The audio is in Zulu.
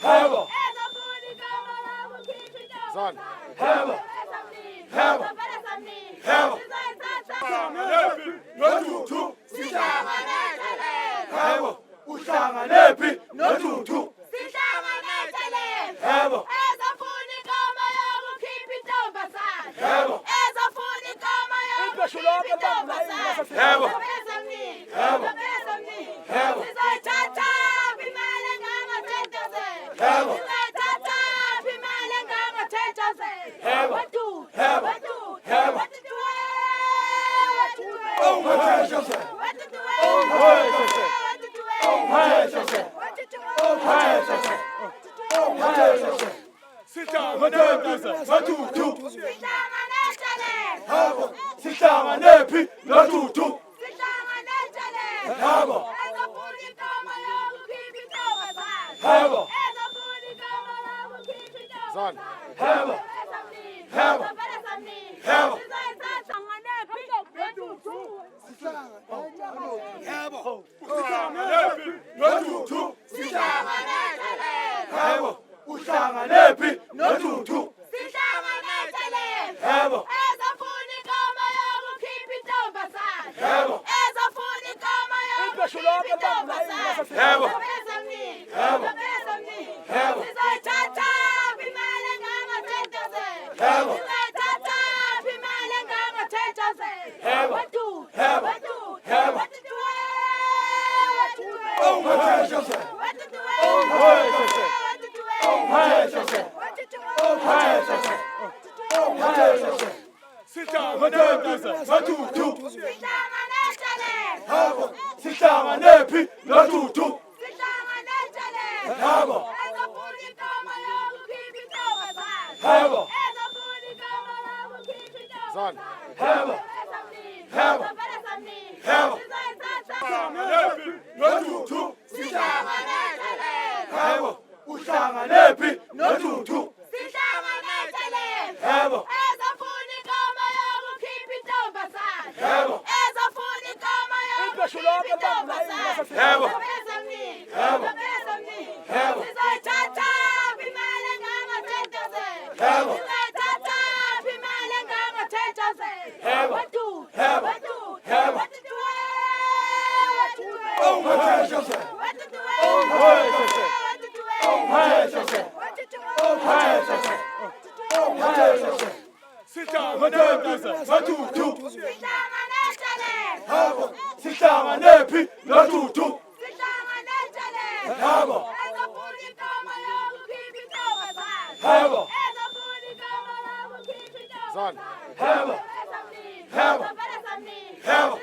Hammer. Son. Hammer. Hammer. Hammer. Notutu. Hammer. Uhlanganephi notutu. Hammer. Hammer. Hammer. Hammer. Hammer. Hammer. Sihlanganephi notutu. Hammer. Hammer. Son. Hammer. Hammer. Hammer. Hammer. Uhlanganephi notutu. Hammer. Sihlanganephi notutu. Hammer. Hammer. Son. Hammer. Hammer. Hammer. Notutu. Hammer. Uhlanganephi notutu. Hammer. Hammer. Hammer. Hammer. Hammer. Sihlanganephi notutu. Hammer. Hammer. Son. Hammer. Hammer. Hammer.